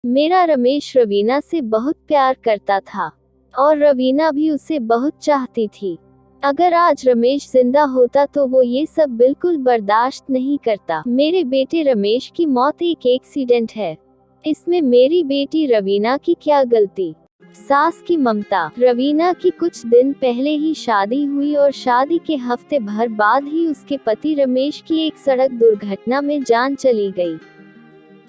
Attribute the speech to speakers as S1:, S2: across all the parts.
S1: मेरा रमेश रवीना से बहुत प्यार करता था और रवीना भी उसे बहुत चाहती थी। अगर आज रमेश जिंदा होता तो वो ये सब बिल्कुल बर्दाश्त नहीं करता। मेरे बेटे रमेश की मौत एक एक्सीडेंट है, इसमें मेरी बेटी रवीना की क्या गलती। सास की ममता। रवीना की कुछ दिन पहले ही शादी हुई और शादी के हफ्ते भर बाद ही उसके पति रमेश की एक सड़क दुर्घटना में जान चली गई।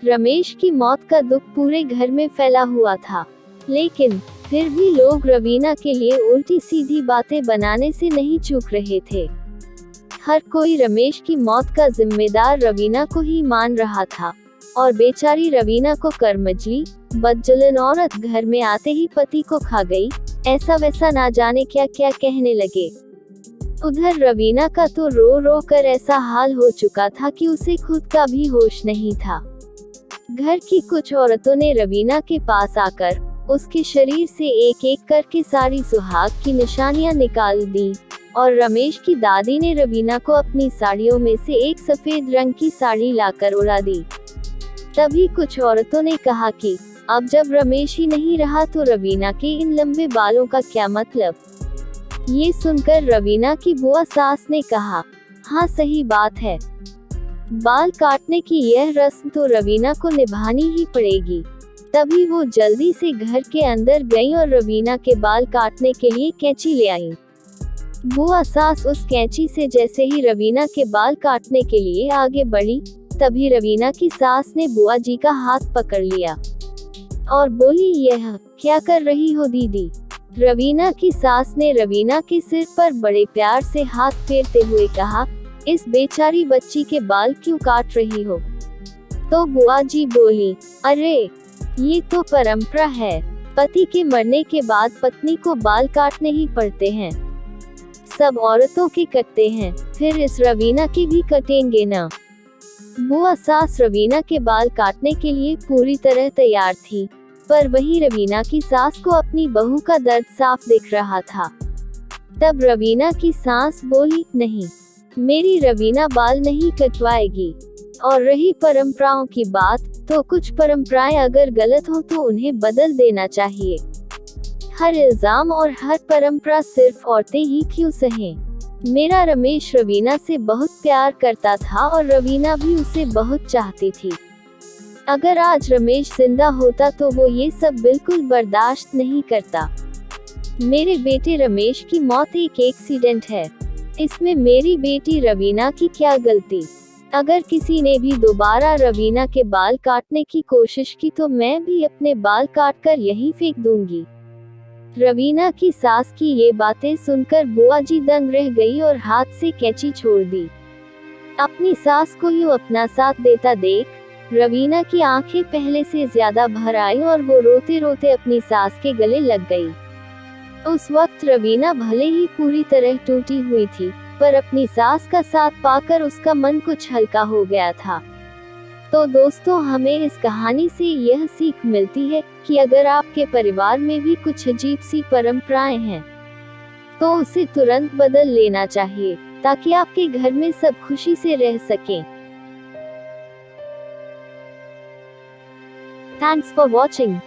S1: रमेश की मौत का दुख पूरे घर में फैला हुआ था, लेकिन फिर भी लोग रवीना के लिए उल्टी सीधी बातें बनाने से नहीं चूक रहे थे। हर कोई रमेश की मौत का जिम्मेदार रवीना को ही मान रहा था और बेचारी रवीना को कर्मजली बदजलन औरत घर में आते ही पति को खा गई, ऐसा वैसा ना जाने क्या क्या कहने लगे। उधर रवीना का तो रो रो कर ऐसा हाल हो चुका था कि उसे खुद का भी होश नहीं था। घर की कुछ औरतों ने रवीना के पास आकर उसके शरीर से एक एक करके सारी सुहाग की निशानियां निकाल दी और रमेश की दादी ने रवीना को अपनी साड़ियों में से एक सफेद रंग की साड़ी लाकर उड़ा दी। तभी कुछ औरतों ने कहा कि अब जब रमेश ही नहीं रहा तो रवीना के इन लंबे बालों का क्या मतलब। ये सुनकर रवीना की बुआ सास ने कहा, हाँ सही बात है, बाल काटने की यह रस्म तो रवीना को निभानी ही पड़ेगी। तभी वो जल्दी से घर के अंदर गई और रवीना के बाल काटने के लिए कैंची ले आई। बुआ सास उस कैंची से जैसे ही रवीना के बाल काटने के लिए आगे बढ़ी, तभी रवीना की सास ने बुआ जी का हाथ पकड़ लिया और बोली, यह क्या कर रही हो दीदी। रवीना की सास ने रवीना के सिर पर बड़े प्यार से हाथ फेरते हुए कहा, इस बेचारी बच्ची के बाल क्यों काट रही हो। तो बुआ जी बोली, अरे ये तो परंपरा है, पति के मरने के बाद पत्नी को बाल काटने ही पड़ते हैं, सब औरतों के कटते हैं, फिर इस रवीना के भी कटेंगे ना। बुआ सास रवीना के बाल काटने के लिए पूरी तरह तैयार थी, पर वहीं रवीना की सास को अपनी बहू का दर्द साफ दिख रहा था। तब रवीना की सास बोली, नहीं, मेरी रवीना बाल नहीं कटवाएगी। और रही परंपराओं की बात, तो कुछ परंपराएं अगर गलत हो तो उन्हें बदल देना चाहिए। हर इल्जाम और हर परंपरा सिर्फ औरतें ही क्यों सहें। मेरा रमेश रवीना से बहुत प्यार करता था और रवीना भी उसे बहुत चाहती थी। अगर आज रमेश जिंदा होता तो वो ये सब बिल्कुल बर्दाश्त नहीं करता। मेरे बेटे रमेश की मौत एक एक्सीडेंट है, इसमें मेरी बेटी रवीना की क्या गलती। अगर किसी ने भी दोबारा रवीना के बाल काटने की कोशिश की तो मैं भी अपने बाल काटकर यहीं फेंक दूंगी। रवीना की सास की ये बातें सुनकर बुआ जी दंग रह गई और हाथ से कैंची छोड़ दी। अपनी सास को यूं अपना साथ देता देख रवीना की आंखें पहले से ज्यादा भर आई और वो रोते रोते अपनी सास के गले लग गई। उस वक्त रवीना भले ही पूरी तरह टूटी हुई थी, पर अपनी सास का साथ पाकर उसका मन कुछ हल्का हो गया था। तो दोस्तों, हमें इस कहानी से यह सीख मिलती है कि अगर आपके परिवार में भी कुछ अजीब सी परंपराएं हैं तो उसे तुरंत बदल लेना चाहिए, ताकि आपके घर में सब खुशी से रह सकें। Thanks for watching.